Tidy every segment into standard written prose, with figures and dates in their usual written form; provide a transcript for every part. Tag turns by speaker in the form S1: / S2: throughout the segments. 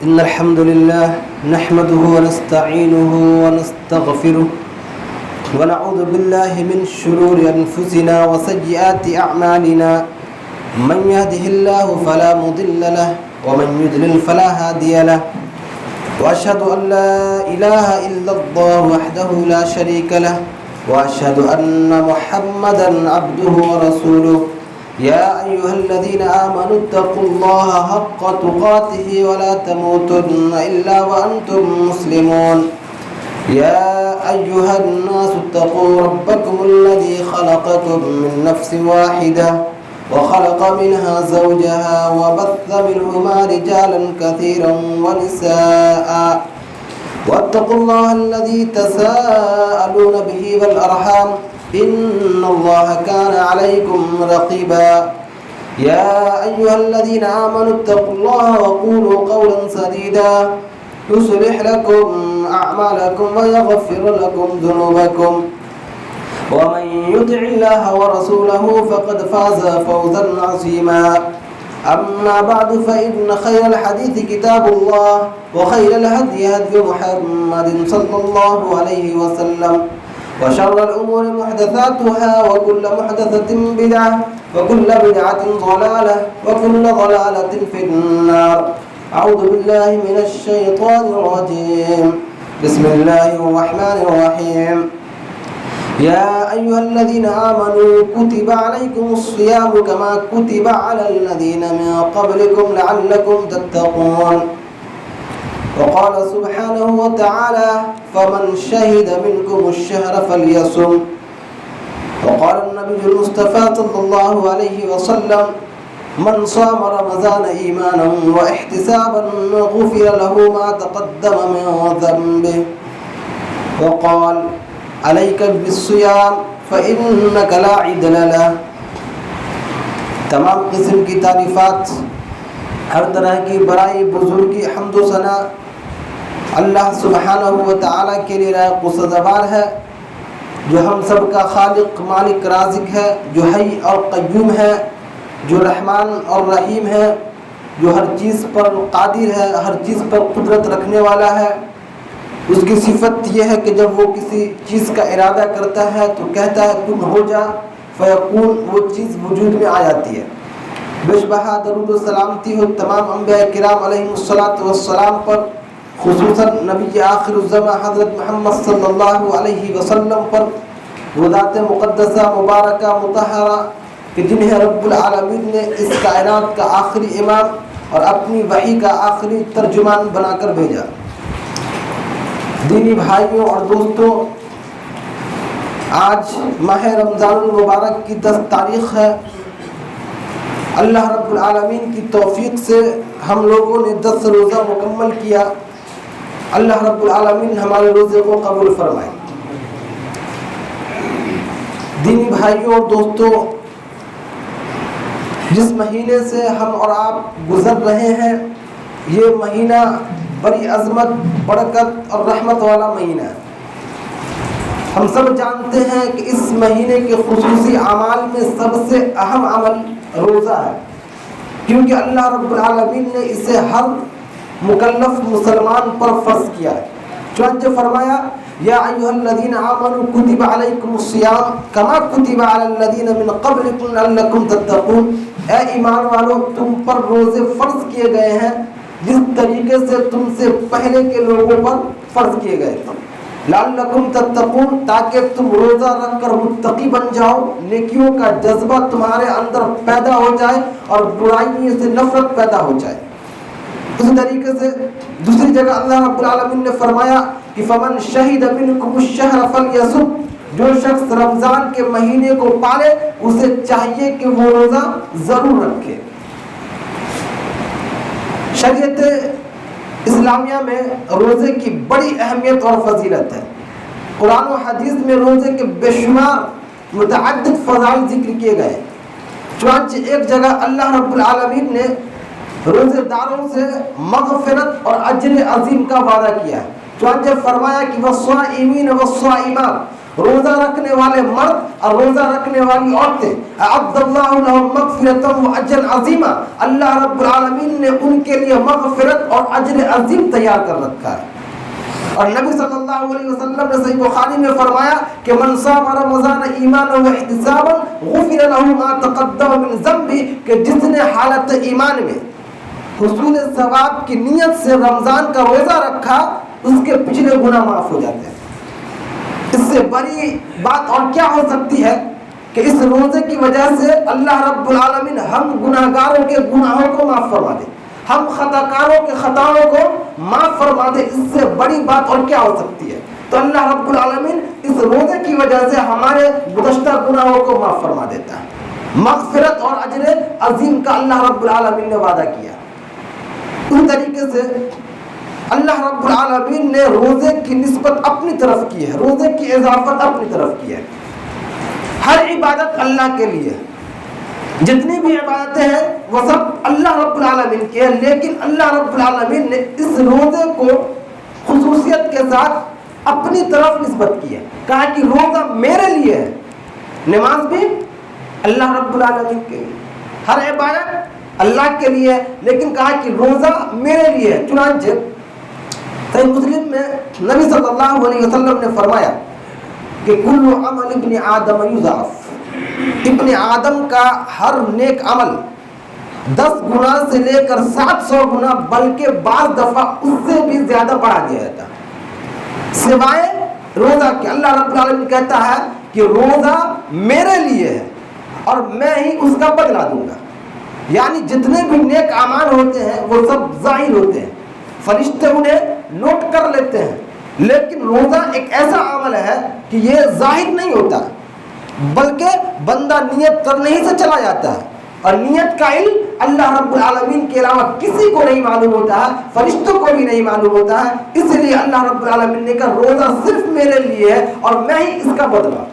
S1: إن الحمد لله نحمده ونستعينه ونستغفره ونعوذ بالله من شرور أنفسنا وسيئات أعمالنا من يهده الله فلا مضل له ومن يضلل فلا هادي له وأشهد أن لا إله إلا الله وحده لا شريك له وأشهد أن محمدا عبده ورسوله يا أيها الذين آمنوا اتقوا الله حق تقاته ولا تموتن إلا وأنتم مسلمون يا أيها الناس اتقوا ربكم الذي خلقكم من نفس واحدة وخلق منها زوجها وبث منهما رجالا كثيرا ونساء واتقوا الله الذي تساءلون به والأرحام إن الله كان عليكم رقيبا يا أيها الذين آمنوا اتقوا الله وقولوا قولا سديدا يصلح لكم أعمالكم ويغفر لكم ذنوبكم ومن يطع الله ورسوله فقد فاز فوزا عظيما أما بعد فإن خير الحديث كتاب الله وخير الهدي هدي محمد صلى الله عليه وسلم وشر الأمور محدثاتها وكل محدثة بدعة وكل بدعة ضلالة وكل ضلالة في النار أعوذ بالله من الشيطان الرجيم بسم الله الرحمن الرحيم يا أيها الذين آمنوا كتب عليكم الصيام كما كتب على الذين من قبلكم لعلكم تتقون وقال سبحانه وتعالى فمن شهد منكم الشهر فليصم وقال النبي المصطفى صلى الله عليه وسلم من صام رمضان إيمانا واحتسابا غفر له ما تقدم من ذنبه وقال عليك بالصيام فإنك لا عدل له. تمام قسم کی تعریفات، ہر طرح کی برائی، بزرگی، حمد و ثنا اللہ سبحانہ و تعالیٰ کے لیے لائق و سزاوار ہے، جو ہم سب کا خالق، مالک، رازق ہے، جو حی اور قیوم ہے، جو رحمان اور رحیم ہے، جو ہر چیز پر قادر ہے، ہر چیز پر قدرت رکھنے والا ہے. اس کی صفت یہ ہے کہ جب وہ کسی چیز کا ارادہ کرتا ہے تو کہتا ہے کن ہو جا فیکون، وہ چیز وجود میں آ جاتی ہے. بیش بہا درود و سلامتی ہو تمام انبیاء کرام علیہم الصلاۃ والسلام پر، خصوصاً نبی آخر الزمان حضرت محمد صلی اللہ علیہ وسلم پر، وہ ذات مقدسہ مبارکہ مطہرہ کہ جنہیں رب العالمین نے اس کائنات کا آخری امام اور اپنی وحی کا آخری ترجمان بنا کر بھیجا. دینی بھائیوں اور دوستوں، آج ماہ رمضان المبارک کی 10 تاریخ ہے. اللہ رب العالمین کی توفیق سے ہم لوگوں نے 10 روزہ مکمل کیا. اللہ رب العالمین ہمارے روزے کو قبول فرمائے. دینی بھائیوں اور دوستوں، جس مہینے سے ہم اور آپ گزر رہے ہیں، یہ مہینہ بڑی عظمت، برکت اور رحمت والا مہینہ ہے. ہم سب جانتے ہیں کہ اس مہینے کے خصوصی اعمال میں سب سے اہم عمل روزہ ہے، کیونکہ اللہ رب العالمین نے اسے ہر مکلف مسلمان پر فرض کیا ہے. چنانچہ فرمایا یا ایھا الذین آمنوا کتب علیکم الصیام کما کتب علی الذین من قبلکم لعلکم تتقون. اے ایمان والو، تم پر روزے فرض کیے گئے ہیں جس طریقے سے تم سے پہلے کے لوگوں پر فرض کیے گئے تھے. لعلکم تتقون، تاکہ تم روزہ رکھ کر متقی بن جاؤ، نیکیوں کا جذبہ تمہارے اندر پیدا ہو جائے اور برائیوں سے نفرت پیدا ہو جائے. اسی طریقے سے دوسری جگہ اللہ رب العالمین نے فرمایا کہ فمن شہد منکم الشہر فلیصم، جو شخص رمضان کے مہینے کو پالے اسے چاہیے کہ وہ روزہ ضرور رکھے. شریعت اسلامیہ میں روزے کی بڑی اہمیت اور فضیلت ہے. قرآن و حدیث میں روزے کے بے شمار متعدد فضائل ذکر کیے گئے. چنانچہ ایک جگہ اللہ رب العالمین نے روزے داروں سے مغفرت اور اجر عظیم کا وعدہ کیا ہے. چنانچہ فرمایا کہ والصائمین والصائمات، روزہ رکھنے والے مرد اور روزہ رکھنے والی عورتیں اعد اللہ لهم مغفرۃ واجرا عظیما، اللہ رب العالمین نے ان کے لیے مغفرت اور اجر عظیم تیار کر رکھا ہے۔ اور نبی صلی اللہ علیہ وسلم نے صحیح بخاری میں فرمایا کہ من صام رمضان ایمانا واحتسابا غفر له ما تقدم من ذنبه، کہ جس نے حالت ایمان میں حصول ثواب کی نیت سے رمضان کا روزہ رکھا اس کے پچھلے گناہ معاف ہو جاتے ہیں۔ اس سے بڑی بات اور کیا ہو سکتی ہے کہ اس روزے کی وجہ سے اللہ رب العالمین ہم گناہگاروں کے گناہوں کو معاف فرما دے، ہم خطا کاروں کے خطاؤں کو معاف فرما دے۔ اس سے بڑی بات اور کیا ہو سکتی ہے؟ تو اللہ رب العالمین اس روزے کی وجہ سے ہمارے گزشتہ گناہوں کو معاف فرما دیتا ہے۔ مغفرت اور اجر عظیم کا اللہ رب العالمین نے وعدہ کیا۔ اس طریقے سے اللہ رب العالمین نے روزے کی نسبت اپنی طرف کی ہے، روزے کی اضافت اپنی طرف کی ہے۔ ہر عبادت اللہ کے لیے، جتنی بھی عبادتیں ہیں وہ سب اللہ رب العالمین کی ہے، لیکن اللہ رب العالمین نے اس روزے کو خصوصیت کے ساتھ اپنی طرف نسبت کی ہے، کہا کہ روزہ میرے لیے ہے۔ نماز بھی اللہ رب العالمین کے لیے، ہر عبادت اللہ کے لیے ہے، لیکن کہا کہ روزہ میرے لیے ہے۔ چنانچہ صحیح مسلم میں نبی صلی اللہ علیہ وسلم نے فرمایا کہ کل عمل ابن آدم یضاعف، ابن آدم کا ہر نیک عمل 10 گنا سے لے کر 700 گنا بلکہ بعض دفعہ اس سے بھی زیادہ بڑھا دیا جاتا سوائے روزہ کے۔ اللہ رب العالمین کہتا ہے کہ روزہ میرے لیے ہے اور میں ہی اس کا بدلہ دوں گا۔ یعنی جتنے بھی نیک اعمال ہوتے ہیں وہ سب ظاہر ہوتے ہیں، فرشتے انہیں نوٹ کر لیتے ہیں، لیکن روزہ ایک ایسا عمل ہے کہ یہ ظاہر نہیں ہوتا بلکہ بندہ نیت کرنے ہی سے چلا جاتا ہے، اور نیت کا علم اللہ رب العالمین کے علاوہ کسی کو نہیں معلوم ہوتا ہے، فرشتوں کو بھی نہیں معلوم ہوتا ہے۔ اس لیے اللہ رب العالمین نے کہا روزہ صرف میرے لیے ہے اور میں ہی اس کا بدلہ۔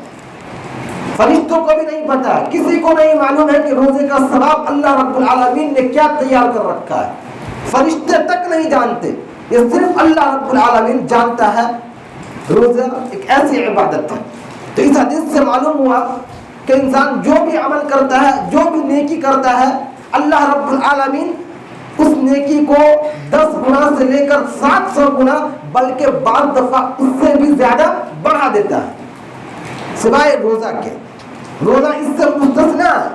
S1: فرشتوں کو بھی نہیں پتا، کسی کو نہیں معلوم ہے کہ روزے کا ثواب اللہ رب العالمین نے کیا تیار کر رکھا ہے، فرشتے تک نہیں جانتے، یہ صرف اللہ رب العالمین جانتا ہے۔ روزہ ایک ایسی عبادت ہے۔ تو اس حدیث سے معلوم ہوا کہ انسان جو بھی عمل کرتا ہے، جو بھی نیکی کرتا ہے، اللہ رب العالمین اس نیکی کو 10 گنا سے لے کر 700 گنا بلکہ بعض دفعہ اس سے بھی زیادہ بڑھا دیتا ہے، سوائے روزہ کے۔ روزہ اس سے مستثنا ہے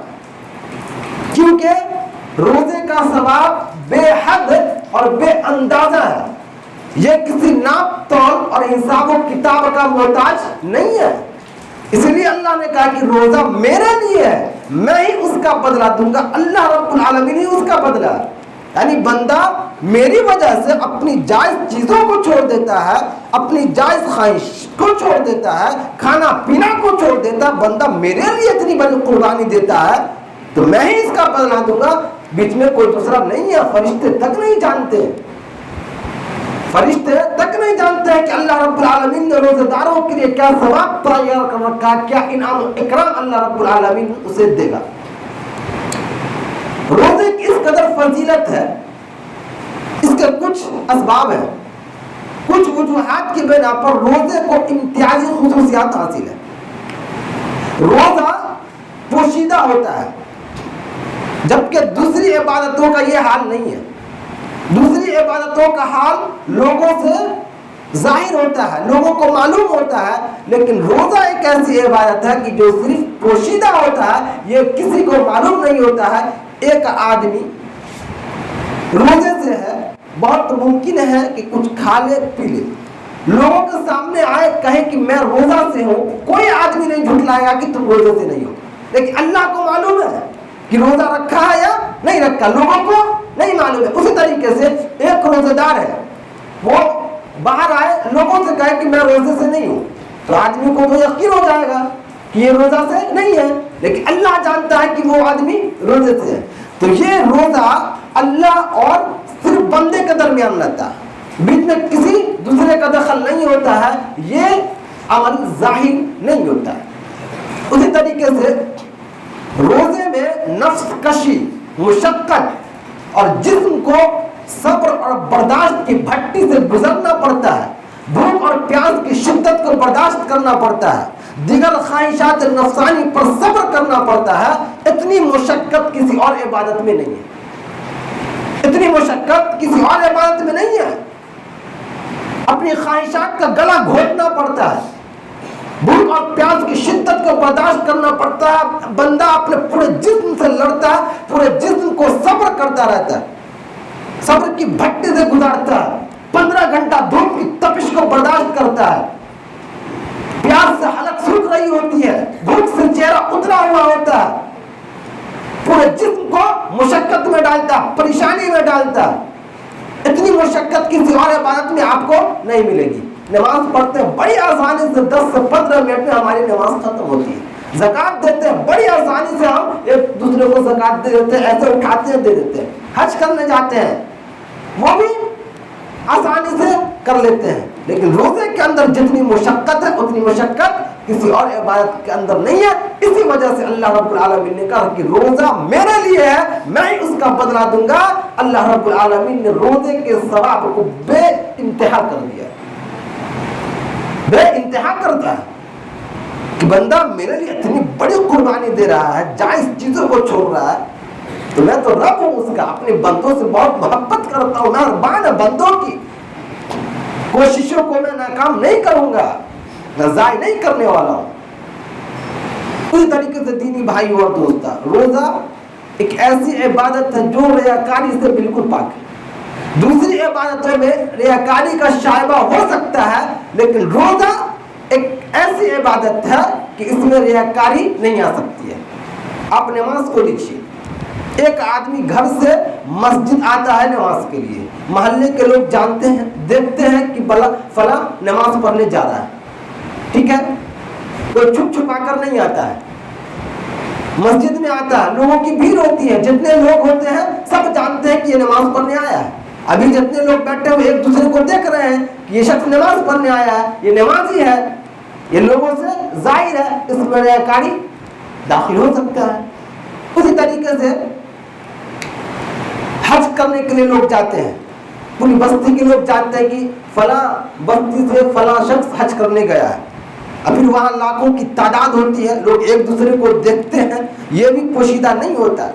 S1: کیونکہ روزے کا ثواب بے حد اور بے اندازہ ہے، یہ کسی ناپ تول اور حساب و کتاب کا محتاج نہیں ہے۔ اس لیے اللہ نے کہا کہ روزہ میرے لیے ہے، میں ہی اس کا بدلہ دوں گا، اللہ رب العالمین ہی اس کا بدلہ ہے۔ یعنی بندہ میری وجہ سے اپنی جائز چیزوں کو چھوڑ دیتا ہے، اپنی جائز خواہش کو چھوڑ دیتا ہے، کھانا پینا کو چھوڑ دیتا ہے، بندہ میرے لیے اتنی بڑی قربانی دیتا ہے تو میں ہی اس کا بدلہ دوں گا، بیچ میں کوئی دوسرا نہیں ہے۔ فرشتے تک نہیں جانتے، فرشتے تک نہیں جانتے ہیں کہ اللہ رب العالمین نے روزہ داروں کے لیے کیا ثواب تیار کر رکھا، کیا انعام و اکرام اللہ رب العالمین اسے دے گا۔ روزے کی اس قدر فضیلت ہے، اس کے کچھ اسباب ہیں، کچھ وجوہات کی بنا پر روزے کو امتیازی خصوصیات حاصل ہے۔ روزہ پوشیدہ ہوتا ہے جبکہ دوسری عبادتوں کا یہ حال نہیں ہے۔ دوسری عبادتوں کا حال لوگوں سے ظاہر ہوتا ہے، لوگوں کو معلوم ہوتا ہے، لیکن روزہ ایک ایسی عبادت ہے کہ جو صرف پوشیدہ ہوتا ہے، یہ کسی کو معلوم نہیں ہوتا ہے۔ ایک آدمی روزے سے ہے، بہت ممکن ہے کہ کچھ کھا لے پی لے، لوگوں کے سامنے آئے کہے کہ میں روزہ سے ہوں، کوئی آدمی نہیں جھٹلائے گا کہ تم روزے سے نہیں ہو، لیکن اللہ کو معلوم ہے کہ روزہ رکھا ہے یا نہیں رکھا، لوگوں کو نہیں معلوم ہے۔ اسی طریقے سے ایک روزے دار ہے، وہ باہر آئے لوگوں سے کہے کہ میں روزے سے نہیں ہوں، تو آدمی کو تو یقین ہو جائے گا کہ یہ روزہ سے نہیں ہے، لیکن اللہ جانتا ہے کہ وہ آدمی روزے سے ہے۔ تو یہ روزہ اللہ اور صرف بندے کے درمیان رہتا ہے، بیچ میں کسی دوسرے کا دخل نہیں ہوتا ہے، یہ عمل ظاہر نہیں ہوتا ہے۔ اسی طریقے سے روزے میں نفس کشی، مشقت اور جسم کو صبر اور برداشت کی بھٹی سے گزرنا پڑتا ہے، بھوک اور پیاس کی شدت کو برداشت کرنا پڑتا ہے، دیگر خواہشات نفسانی پر صبر کرنا پڑتا ہے، اتنی مشقت کسی اور عبادت میں نہیں ہے، اتنی مشقت کسی اور عبادت میں نہیں ہے۔ اپنی خواہشات کا گلا گھونٹنا پڑتا ہے، بھوک اور پیاس کی شدت کو برداشت کرنا پڑتا ہے، بندہ اپنے پورے جسم سے لڑتا ہے، پورے جسم کو صبر کرتا رہتا ہے، صبر کی بھٹی سے گزارتا ہے، 15 گھنٹہ دھوپ کی تپش کو برداشت کرتا ہے، پیاس سے حلق سوکھ رہی ہوتی ہے، بھوک سے چہرہ اترا ہوا ہوتا ہے، پورے جسم کو مشقت میں ڈالتا ہے، پریشانی میں ڈالتا ہے۔ اتنی مشقت کسی اور عبادت میں آپ کو نہیں ملے گی۔ نماز پڑھتے ہیں بڑی آسانی سے 10 سے 15 منٹ میں ہماری نماز ختم ہوتی ہے۔ زکوٰۃ دیتے ہیں بڑی آسانی سے، ہم ایک دوسرے کو زکوٰۃ دے دیتے ہیں، ایسے اٹھاتے ہیں دے دیتے ہیں۔ حج کرنے جاتے ہیں وہ بھی آسانی سے کر لیتے ہیں، لیکن روزے کے اندر جتنی مشقت ہے اتنی مشقت کسی اور عبادت کے اندر نہیں ہے۔ اسی وجہ سے اللہ رب العالمین نے کہا کہ روزہ میرے لیے ہے، میں اس کا بدلہ دوں گا۔ اللہ رب العالمین نے روزے کے ثواب کو بے انتہا کر دیا، بے انتہا کرتا ہے کہ بندہ میرے لیے اتنی بڑی قربانی دے رہا ہے، جائز چیزوں کو چھوڑ رہا ہے، تو میں تو رب ہوں اس کا، اپنے بندوں سے بہت محبت کرتا ہوں، مہربان ہے بندوں کی کوششوں کو میں ناکام نہیں کروں گا، میں ضائع نہیں کرنے والا ہوں۔ اسی طریقے سے دینی بھائی اور دوستاں، روزہ ایک ایسی عبادت ہے جو ریاکاری سے بالکل پاک ہے۔ دوسری عبادتوں میں ریاکاری کا شائبہ ہو سکتا ہے، لیکن روزہ ایک ایسی عبادت ہے کہ اس میں ریاکاری نہیں آ سکتی ہے۔ آپ نماز کو دیکھیے، ایک آدمی گھر سے مسجد آتا ہے نماز کے لیے، محلے کے لوگ جانتے ہیں، دیکھتے ہیں کہ فلاں نماز پڑھنے جا رہا ہے، ٹھیک ہے، کوئی چھپ چھپا کر نہیں آتا ہے، مسجد میں آتا ہے، لوگوں کی بھیڑ ہوتی ہے، جتنے لوگ ہوتے ہیں سب جانتے ہیں کہ یہ نماز پڑھنے آیا ہے۔ ابھی جتنے لوگ بیٹھے ہوئے ایک دوسرے کو دیکھ رہے ہیں کہ یہ شخص نماز پڑھنے آیا ہے، یہ نمازی ہے، یہ لوگوں سے ظاہر ہے، اس میں ریاکاری داخل ہو سکتا ہے۔ اسی طریقے سے حج کرنے کے لیے لوگ جاتے ہیں، پوری بستی کے لوگ جانتے ہیں کہ فلاں بستی سے فلاں شخص حج کرنے گیا ہے، ابھی وہاں لاکھوں کی تعداد ہوتی ہے، لوگ ایک دوسرے کو دیکھتے ہیں، یہ بھی پوشیدہ نہیں ہوتا۔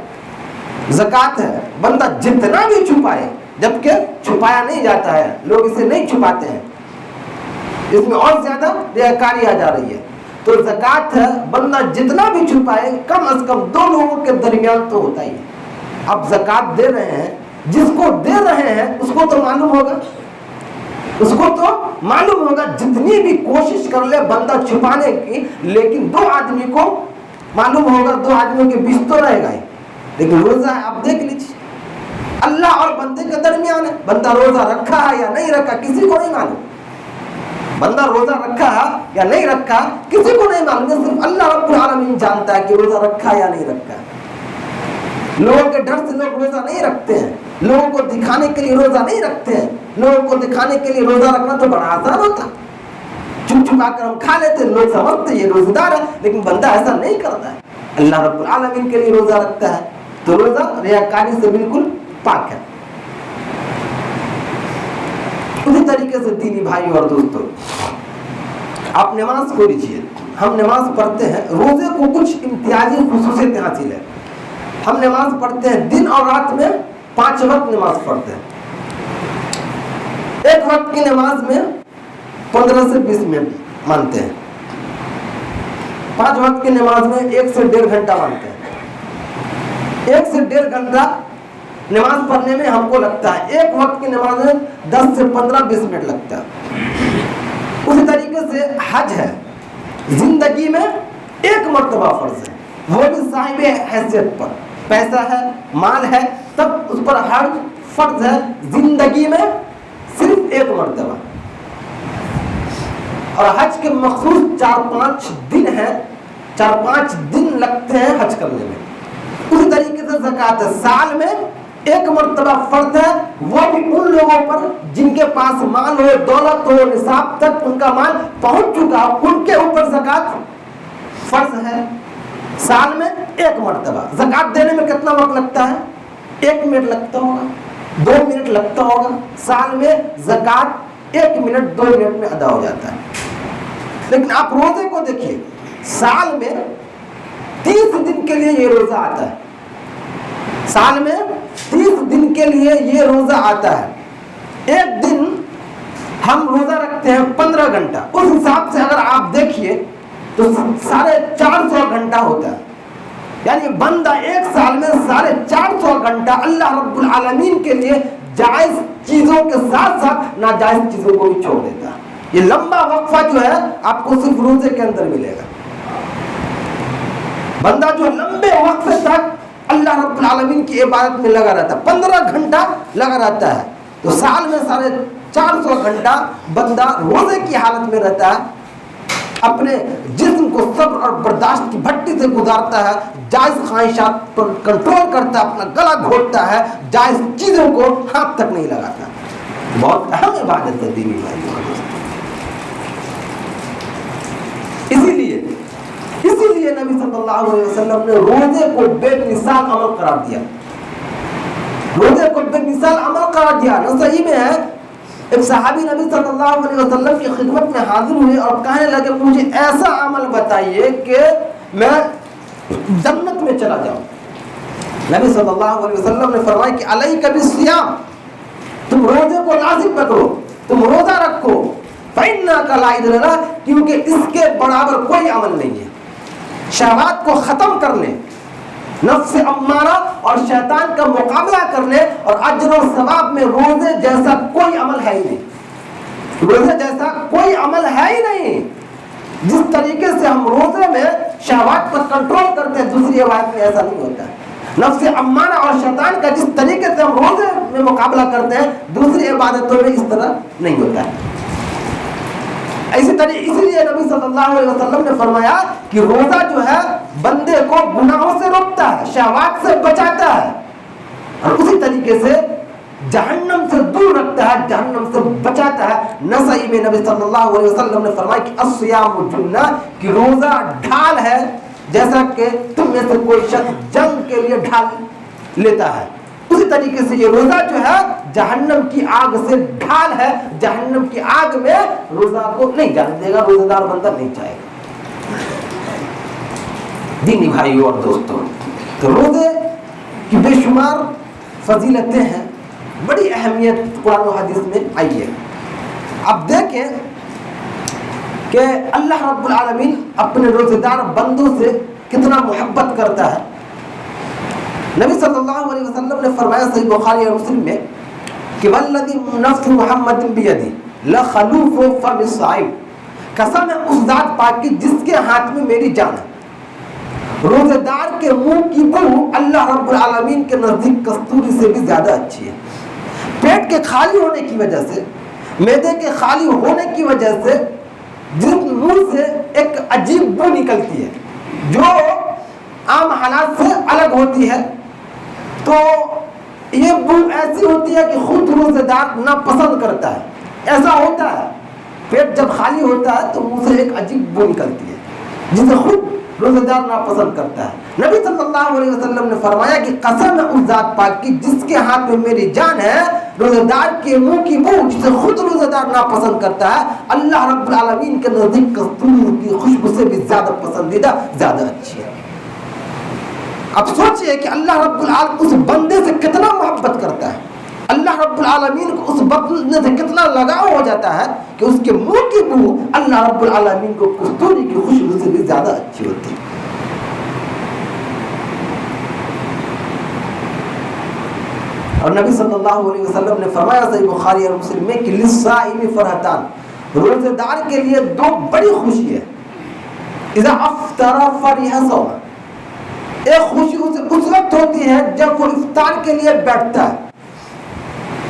S1: زکوٰۃ ہے، بندہ جتنا بھی چھپائے، جبکہ چھپایا نہیں جاتا ہے، لوگ اسے نہیں چھپاتے ہیں، اس میں اور زیادہ ریاکاری آ جا رہی ہے۔ تو زکوٰۃ ہے، بندہ جتنا بھی چھپائے کم از کم 2 لوگوں کے درمیان تو ہوتا ہی ہے۔ آپ زکوٰۃ دے رہے ہیں، جس کو دے رہے ہیں اس کو تو معلوم ہوگا، اس کو تو معلوم ہوگا، جتنی بھی کوشش کر لے بندہ چھپانے کی، لیکن 2 آدمی کو معلوم ہوگا، 2 آدمیوں کے بیچ تو رہے گا ہی۔ لیکن روزہ ہے، آپ دیکھ لیجیے، اللہ اور بندے کے درمیان ہے، بندہ روزہ رکھا ہے یا نہیں رکھا کسی کو نہیں معلوم، بندہ روزہ رکھا ہے یا نہیں رکھا کسی کو نہیں معلوم، صرف اللہ رب العالمین جانتا ہے کہ روزہ رکھا یا نہیں رکھا۔ لوگوں کے ڈر سے لوگ روزہ نہیں رکھتے ہیں، لوگوں کو دکھانے کے لیے روزہ نہیں رکھتے ہیں، لوگوں کو دکھانے کے لیے روزہ رکھنا تو بڑا آسان ہوتا، چھپ چھپا کر ہم کھا لیتے، لوگ سمجھتے یہ روزہ دار ہے، لیکن بندہ ایسا نہیں کرتا ہے، اللہ رب العالمین کے لیے روزہ رکھتا ہے، تو روزہ ریاکاری سے بالکل پاک ہے۔ اسی طریقے سے دینی بھائی اور دوستوں، آپ نماز کو لیجیے، ہم نماز پڑھتے ہیں، روزے کو کچھ امتیازی خصوصیت حاصل ہے۔ ہم نماز پڑھتے ہیں دن اور رات میں 5 وقت نماز پڑھتے ہیں، ایک وقت کی نماز میں 15 سے 20 منٹ مانتے ہیں، 5 وقت کی نماز میں 1 سے 1.5 گھنٹہ مانتے ہیں۔ 1 سے 1.5 گھنٹہ نماز پڑھنے میں ہم کو لگتا ہے، ایک وقت کی نماز میں 10 سے 15-20 منٹ لگتا ہے۔ اسی طریقے سے حج ہے، زندگی میں 1 مرتبہ فرض ہے، وہ بھی صاحب حیثیت پر، پیسہ ہے، مال ہے، تب اس پر حج فرض ہے، زندگی میں صرف 1 مرتبہ۔ اور حج کے مخصوص 4-5 دن ہیں، 4-5 دن لگتے ہیں حج کرنے میں۔ اسی طریقے سے زکوٰۃ ہے، سال میں 1 مرتبہ فرض ہے، وہ بھی ان لوگوں پر جن کے پاس مال ہو، دولت ہو، نصاب تک ان کا مال پہنچ چکا، ان کے اوپر زکوٰۃ فرض ہے، سال میں 1 مرتبہ۔ زکوٰۃ دینے میں کتنا وقت لگتا ہے؟ 1 منٹ لگتا ہوگا، 2 منٹ لگتا ہوگا، سال میں زکوٰۃ 1 منٹ 2 منٹ میں ادا ہو جاتا ہے۔ لیکن آپ روزے کو دیکھیے، سال میں 30 دن کے لیے یہ روزہ آتا ہے، سال میں 30 دن کے لیے یہ روزہ آتا ہے۔ ایک دن ہم روزہ رکھتے ہیں 15 گھنٹہ، اس حساب سے اگر آپ دیکھیے تو 450 گھنٹہ ہوتا ہے، یعنی بندہ ایک سال میں 450 گھنٹہ اللہ رب العالمین کے لیے جائز چیزوں کے ساتھ ساتھ ناجائز چیزوں کو بھی چھوڑ دیتا ہے۔ یہ لمبا وقفہ جو ہے آپ کو صرف روزے کے اندر ملے گا۔ بندہ جو لمبے وقفے تک اللہ رب العالمین کی عبادت میں لگا رہتا ہے، 15 گھنٹہ لگا رہتا ہے، تو سال میں 450 گھنٹہ بندہ روزے کی حالت میں رہتا ہے، اپنے جسم کو صبر اور برداشت کی بھٹی سے گزارتا ہے، جائز خواہشات پر کنٹرول کرتا ہے، اپنا گلا گھونٹتا ہے، جائز چیزوں کو ہاتھ تک نہیں لگاتا۔ بہت اہم عبادت ہے دینی بھائیوں۔ اسی لیے نبی صلی اللہ علیہ وسلم نے روزے کو بے مثال عمل قرار دیا، روزے کو بے مثال عمل قرار دیا۔ نسائی میں ہے، ایک صحابی نبی صلی اللہ علیہ وسلم کی خدمت میں حاضر ہوئے اور کہنے لگے مجھے ایسا عمل بتائیے کہ میں جنت میں چلا جاؤں۔ نبی صلی اللہ علیہ وسلم نے فرمایا کہ علیک بالصیام، تم روزے کو لازم پکڑو، تم روزہ رکھو، فإنک لا عدل لہ، کیونکہ اس کے برابر کوئی عمل نہیں ہے۔ شہوات کو ختم کرنے، نفس امارہ اور شیطان کا مقابلہ کرنے اور اجر و ثواب میں روزے جیسا کوئی عمل ہے ہی نہیں، روزے جیسا کوئی عمل ہے ہی نہیں۔ جس طریقے سے ہم روزے میں شہوات پر کنٹرول کرتے ہیں دوسری عبادت میں ایسا نہیں ہوتا ہے۔ نفس امارہ اور شیطان کا جس طریقے سے ہم روزے میں مقابلہ کرتے ہیں دوسری عبادتوں میں اس طرح نہیں ہوتا ہے۔ اسی لیے نبی صلی اللہ علیہ وسلم نے فرمایا کہ روزہ جو ہے بندے کو گناہوں سے روکتا ہے، شہوات سے بچاتا ہے، اور اسی طریقے سے جہنم سے دور رکھتا ہے، جہنم سے بچاتا ہے۔ نسائی میں نبی صلی اللہ علیہ وسلم نے فرمایا کہ الصیام جنہ، کہ روزہ ڈھال ہے، جیسا کہ تم میں سے کوئی شخص جنگ کے لیے ڈھال لیتا ہے، اسی طریقے سے یہ روزہ جو ہے جہنم کی آگ سے ڈھال ہے، جہنم کی آگ میں روزہ کو نہیں جانے دے گا، روزہ دار بندہ نہیں چاہے گا۔ دینی بھائیوں اور دوستوں، تو روزے کی بے شمار فضیلتیں ہیں، بڑی اہمیت قرآن و حدیث میں آئی ہے۔ اب دیکھیں کہ اللہ رب العالمین اپنے روزے دار بندوں سے کتنا محبت کرتا ہے۔ نبی صلی اللہ علیہ وسلم نے فرمایا صحیح بخاری اور مسلم میں کہ والذی نفس محمد بیدی لخلوف فم الصائم، قسم ہے اس ذات پاک کی جس کے ہاتھ میں میری جان ہے، روزے دار کے منہ کی بو اللہ رب العالمین کے نزدیک کستوری سے بھی زیادہ اچھی ہے۔ پیٹ کے خالی ہونے کی وجہ سے، معدے کے خالی ہونے کی وجہ سے جس منہ سے ایک عجیب بو نکلتی ہے جو عام حالات سے الگ ہوتی ہے، تو یہ بو ایسی ہوتی ہے کہ خود روزے دار ناپسند کرتا ہے۔ ایسا ہوتا ہے، پیٹ جب خالی ہوتا ہے تو منہ سے ایک عجیب بو نکلتی ہے جسے خود روزے دار ناپسند کرتا ہے۔ نبی صلی اللہ علیہ وسلم نے فرمایا کہ قسم ہے اس ذات پاک کی جس کے ہاتھ میں میری جان ہے، روزے دار کے منہ کی بو جسے خود روزے دار ناپسند کرتا ہے اللہ رب العالمین کے نزدیک کستوری کی خوشبو سے بھی زیادہ پسندیدہ، زیادہ اچھی ہے۔ اب سوچئے کہ اللہ رب العالمین اس بندے سے کتنا محبت کرتا ہے، اللہ رب العالمین کو اس بندے سے کتنا لگاؤ ہو جاتا ہے کہ اس کے منہ کی بو اللہ رب العالمین کو کستوری کی خوشبو سے بھی زیادہ اچھی ہوتی ہے۔ اور نبی صلی اللہ علیہ وسلم نے فرمایا صحیح بخاری اور مسلم میں کہ للصائم فرحتان، روزے دار کے لیے دو بڑی خوشی ہے۔ اذا افطر فرح صوم، ایک خوشی اسے اس وقت ہوتی ہے جب وہ افطار کے لیے بیٹھتا ہے،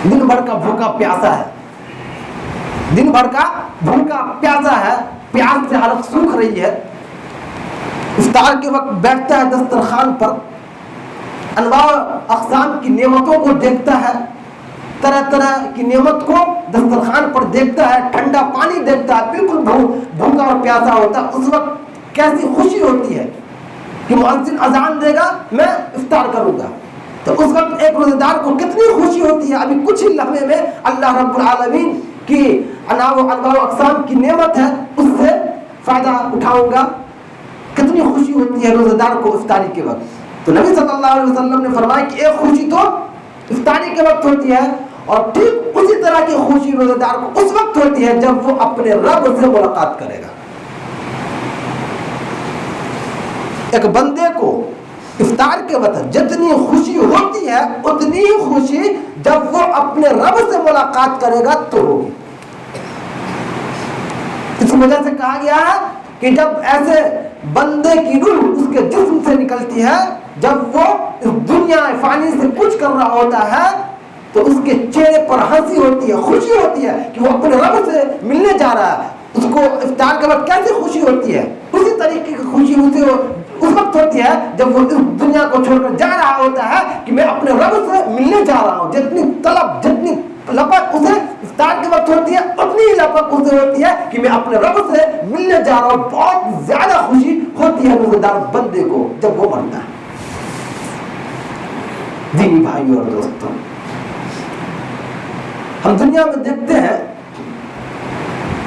S1: دن بھر کا بھوکا پیاسا ہے، دن بھر کا بھوکا پیاسا ہے، پیاس سے حالت سوکھ رہی ہے، افطار کے وقت بیٹھتا ہے دسترخوان پر، انواع اقسام کی نعمتوں کو دیکھتا ہے، طرح طرح کی نعمت کو دسترخوان پر دیکھتا ہے، ٹھنڈا پانی دیکھتا ہے، بالکل بھوکا اور پیاسا ہوتا ہے۔ اس وقت کیسی خوشی ہوتی ہے کہ مؤذن اذان دے گا میں افطار کروں گا، تو اس وقت ایک روزے دار کو کتنی خوشی ہوتی ہے۔ ابھی کچھ ہی لمحے میں اللہ رب العالمین کی انواع و اقسام کی نعمت ہے، اس سے فائدہ اٹھاؤں گا. کتنی خوشی ہوتی ہے روزہ دار کو افطاری کے وقت. تو نبی صلی اللہ علیہ وسلم نے فرمایا کہ ایک خوشی تو افطاری کے وقت ہوتی ہے اور ٹھیک اسی طرح کی خوشی روزہ دار کو اس وقت ہوتی ہے جب وہ اپنے رب سے ملاقات کرے گا. ایک بندے کو افطار کے وقت جتنی خوشی ہوتی ہے اتنی ہی خوشی جب وہ اپنے رب سے ملاقات کرے گا تو ہوگی. اس وجہ سے کہا گیا ہے کہ جب ایسے بندے کی روح اس کے جسم سے نکلتی ہے، جب وہ اس دنیا فانی سے کچھ کر رہا ہوتا ہے تو اس کے چہرے پر ہنسی ہوتی ہے، خوشی ہوتی ہے کہ وہ اپنے رب سے ملنے جا رہا ہے. اس کو افطار کے وقت کیسی خوشی ہوتی ہے؟ اسی طریقے کی خوشی اسے اس وقت ہوتی ہے جب وہ اس دنیا کو چھوڑ کر جا رہا ہوتا ہے کہ میں اپنے رب سے ملنے جا رہا ہوں. جتنی طلب، جتنی لپک اسے افطار کے وقت ہوتی ہے اتنی ہی لپک اسے ہوتی ہے کہ میں اپنے رب سے ملنے جا رہا ہوں. بہت زیادہ خوشی ہوتی ہے روزہ دار بندے کو جب وہ مرتا ہے. دینی بھائیوں اور دوستوں، ہم دنیا میں دیکھتے ہیں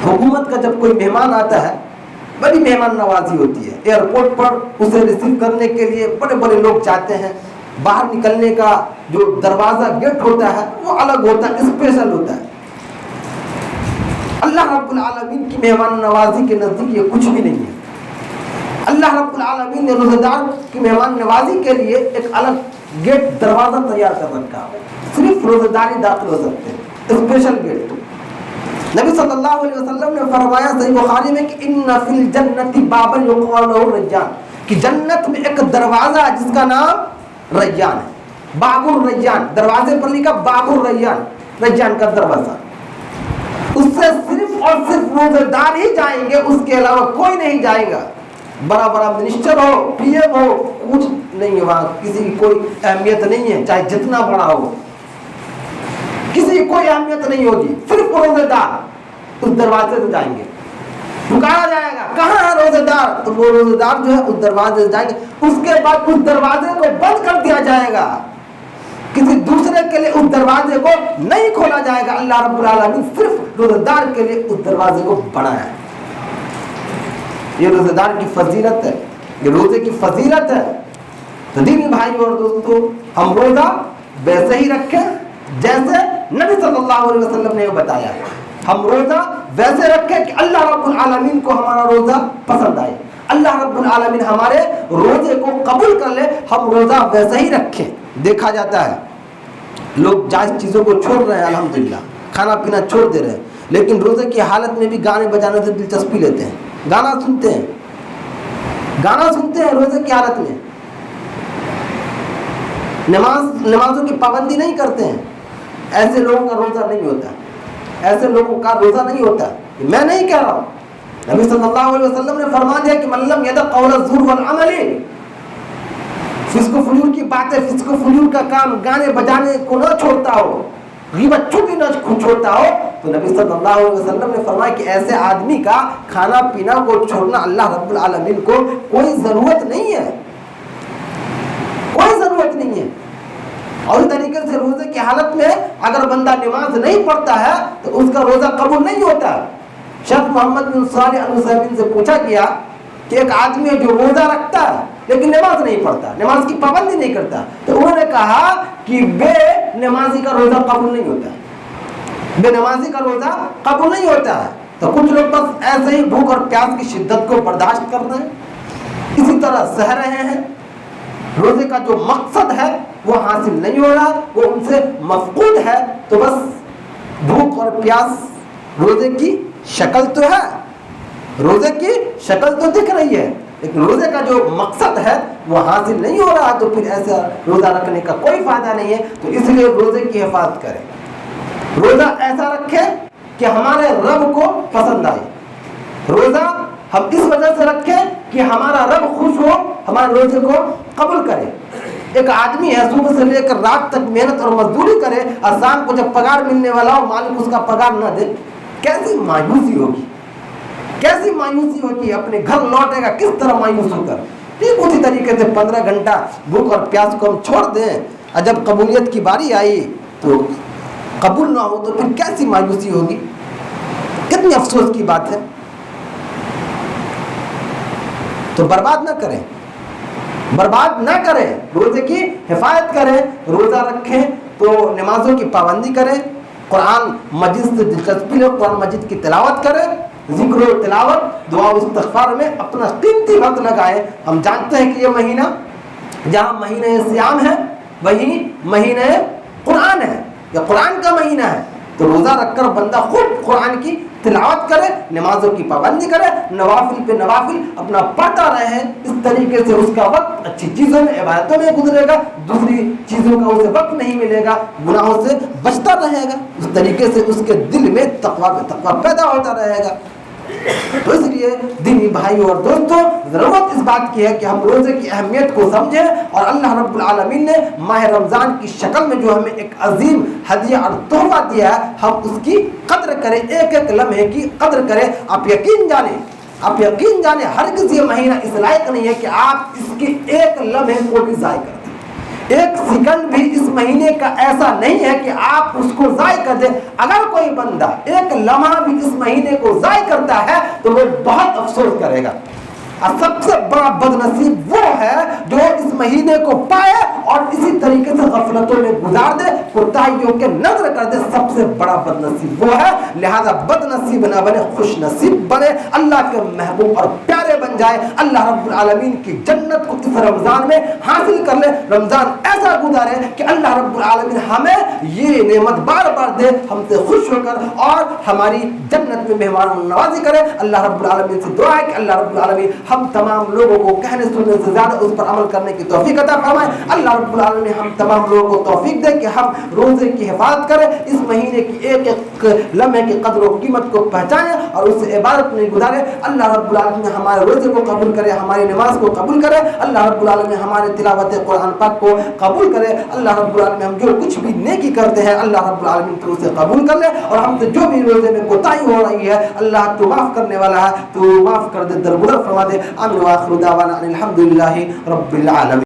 S1: حکومت کا جب کوئی مہمان آتا ہے بڑی مہمان نوازی ہوتی ہے. ایئرپورٹ پر اسے ریسیو کرنے کے لیے بڑے بڑے لوگ جاتے ہیں. باہر نکلنے کا جو دروازہ گیٹ ہوتا ہے وہ الگ ہوتا ہے، اسپیشل ہوتا ہے. اللہ رب العالمین کی مہمان نوازی کے نزدیک یہ کچھ بھی نہیں ہے. اللہ رب العالمین نے روزہ دار کی مہمان نوازی کے لیے ایک الگ گیٹ، دروازہ تیار کر رکھا. صرف روزہ دار ہی داخل ہو سکتے ہیں، اسپیشل گیٹ. نبی صلی اللہ علیہ وسلم نے فرمایا صحیح بخاری میں کہ ان فی الجنت بابا یقال له ریان، کہ جنت میں ایک دروازہ ہے جس کا نام ریان ہے. باب الریان، دروازے پر لکھا باب الریان، ریان کا دروازہ. اس سے صرف اور صرف روزہ دار ہی جائیں گے، اس کے علاوہ کوئی نہیں جائے گا. بڑا بڑا منسٹر ہو، پی ایم ہو، کچھ نہیں ہے وہاں، کسی کی کوئی اہمیت نہیں ہے، چاہے جتنا بڑا ہو، کسی کی کوئی اہمیت نہیں ہوگی. صرف روزہ دار اس دروازے سے جائیں گے. پکارا جائے گا کہاں ہے روزہ دار، تو وہ روزہ دار جو ہے اس دروازے سے جائیں گے. اس کے بعد اس دروازے کو بند کر دیا جائے گا، کسی دوسرے کے لیے اس دروازے کو نہیں کھولا جائے گا. اللہ رب العالمین صرف روزہ دار کے لیے اس دروازے کو بنایا ہے. یہ روزہ دار کی فضیلت ہے، یہ روزے کی فضیلت ہے. تو دینی بھائیوں اور دوستوں، ہم روزہ ویسے ہی رکھیں جیسے نبی صلی اللہ علیہ وسلم نے بتایا. ہم روزہ ویسے رکھیں کہ اللہ رب العالمین کو ہمارا روزہ پسند آئے، اللہ رب العالمین ہمارے روزے کو قبول کر لے. ہم روزہ ویسے ہی رکھیں. دیکھا جاتا ہے لوگ جائز چیزوں کو چھوڑ رہے ہیں، الحمدللہ کھانا پینا چھوڑ دے رہے ہیں، لیکن روزے کی حالت میں بھی گانے بجانے سے دلچسپی لیتے ہیں، گانا سنتے ہیں، گانا سنتے ہیں روزے کی حالت میں. نمازوں کی پابندی نہیں کرتے ہیں. ایسے لوگوں کا روزہ نہیں ہوتا، ایسے لوگوں کا روزہ نہیں ہوتا. میں نہیں کہہ رہا ہوں، نبی صلی اللہ علیہ وسلم نے فرما دیا کہ من لم یدع قول الزور والعمل، فسق و فجور کی باتیں، فسق و فجور کا کام، گانے بجانے کو نہ چھوڑتا ہو، غیبت چغلی نہ چھوڑتا ہو، تو نبی صلی اللہ علیہ وسلم نے فرمایا کہ ایسے آدمی کا کھانا پینا کو چھوڑنا اللہ رب العالمین کو کوئی ضرورت نہیں ہے، کوئی ضرورت نہیں ہے. اور اس طریقے سے روزے کی حالت میں اگر بندہ نماز نہیں پڑھتا ہے تو اس کا روزہ قبول نہیں ہوتا. شیخ محمد بن صالح العثیمین سے پوچھا گیا کہ ایک آدمی ہے جو روزہ رکھتا ہے لیکن نماز نہیں پڑھتا، نماز کی پابندی نہیں کرتا، تو انہوں نے کہا کہ بے نمازی کا روزہ قبول نہیں ہوتا، بے نمازی کا روزہ قبول نہیں ہوتا ہے. تو کچھ لوگ بس ایسے ہی بھوک اور پیاس کی شدت کو برداشت کرتے ہیں، اسی طرح سہ رہے ہیں. روزے کا جو مقصد ہے وہ حاصل نہیں ہو رہا، وہ ان سے مفقود ہے. تو بس بھوک اور پیاس روزے کی شکل تو ہے، روزے کی شکل تو دکھ رہی ہے، لیکن روزے کا جو مقصد ہے وہ حاصل نہیں ہو رہا، تو پھر ایسا روزہ رکھنے کا کوئی فائدہ نہیں ہے. تو اس لیے روزے کی حفاظت کریں. روزہ ایسا رکھیں کہ ہمارے رب کو پسند آئے. روزہ ہم اس وجہ سے رکھیں کہ ہمارا رب خوش ہو، ہمارے روزے کو قبول کرے. ایک آدمی ہے صبح سے لے کر رات تک محنت اور مزدوری کرے، اور شام کو جب پگار ملنے والا ہو مالک اس کا پگار نہ دے، کیسی مایوسی ہوگی، کیسی مایوسی ہوگی. اپنے گھر لوٹے گا کس طرح مایوس ہو کر. ٹھیک اسی طریقے سے 15 گھنٹہ بھوک اور پیاس کو ہم چھوڑ دیں، اور جب قبولیت کی باری آئی تو قبول نہ ہو تو پھر کیسی مایوسی ہوگی. کتنی افسوس کی بات ہے. تو برباد نہ کریں، برباد نہ کریں، روزے کی حفاظت کریں، روزہ رکھیں تو نمازوں کی پابندی کریں، قرآن مجید سے دلچسپی لے، قرآن مجید کی تلاوت کریں، ذکر و تلاوت دعا و استغفار میں اپنا قیمتی وقت لگائیں۔ ہم جانتے ہیں کہ یہ مہینہ جہاں مہینہ صیام ہے وہی مہینہ قرآن ہے، یا قرآن کا مہینہ ہے، تو روزہ رکھ کر بندہ خود قرآن کی تلاوت کرے، نمازوں کی پابندی کرے، نوافل پہ نوافل اپنا پڑھتا رہے، اس طریقے سے اس کا وقت اچھی چیزوں میں عبادتوں میں گزرے گا، دوسری چیزوں کا اسے وقت نہیں ملے گا، گناہوں سے بچتا رہے گا، اس طریقے سے اس کے دل میں تقویٰ پیدا ہوتا رہے گا۔ تو اس لیے دینی بھائیوں اور دوستوں، ضرورت اس بات کی ہے کہ ہم روزے کی اہمیت کو سمجھیں، اور اللہ رب العالمین نے ماہ رمضان کی شکل میں جو ہمیں ایک عظیم ہدیہ اور تحفہ دیا ہے، ہم اس کی قدر کریں، ایک ایک لمحے کی قدر کریں۔ آپ یقین جانیں ہرگز یہ مہینہ اس لائق نہیں ہے کہ آپ اس کے ایک لمحے کو بھی ضائع کر دیں، ایک سیکنڈ بھی اس مہینے کا ایسا نہیں ہے کہ آپ اس کو ضائع کر دیں۔ اگر کوئی بندہ ایک لمحہ بھی اس مہینے کو ضائع کرتا ہے تو وہ بہت افسوس کرے گا، اور سب سے بڑا بد نصیب وہ ہے جو اس مہینے کو پائے اور اسی طریقے سے غفلتوں میں گزار دے، کوتاہیوں کے نظر کر دے، سب سے بڑا بد نصیب وہ ہے۔ لہذا بد نصیب نہ بنے، خوش نصیب بنے، اللہ کے محبوب اور پیارے بن جائے، اللہ رب العالمین کی جنت کو اس رمضان میں حاصل کر لے، رمضان ایسا گزارے کہ اللہ رب العالمین ہمیں یہ نعمت بار بار دے، ہم سے خوش ہو کر اور ہماری جنت میں مہمان نوازی کرے۔ اللہ رب العالمین سے دعا ہے کہ اللہ رب العالمین ہم تمام لوگوں کو کہنے سننے سے زیادہ اس پر عمل کرنے کی توفیق عطا فرمائے۔ اللہ رب العالمین ہم تمام لوگوں کو توفیق دے کہ ہم روزے کی حفاظت کریں، اس مہینے کی ایک ایک لمحے کی قدر و قیمت کو پہچانیں اور اس سے عبادت میں گزاریں۔ اللہ رب العالمین ہمارے روزے کو قبول کرے، ہماری نماز کو قبول کرے، اللہ رب العالمین ہمارے تلاوت قرآن پاک کو قبول کرے، اللہ رب العالمین ہم جو کچھ بھی نیکی کرتے ہیں اللہ رب العالمین تو اسے قبول کر لے، اور ہم سے جو بھی روزے میں کوتاہی ہو رہی ہے اللہ تو معاف کرنے والا ہے، تو معاف کر دے، درگزر فرما دے۔ آمین وآخر دعوانا ان الحمد للہ رب العالمین۔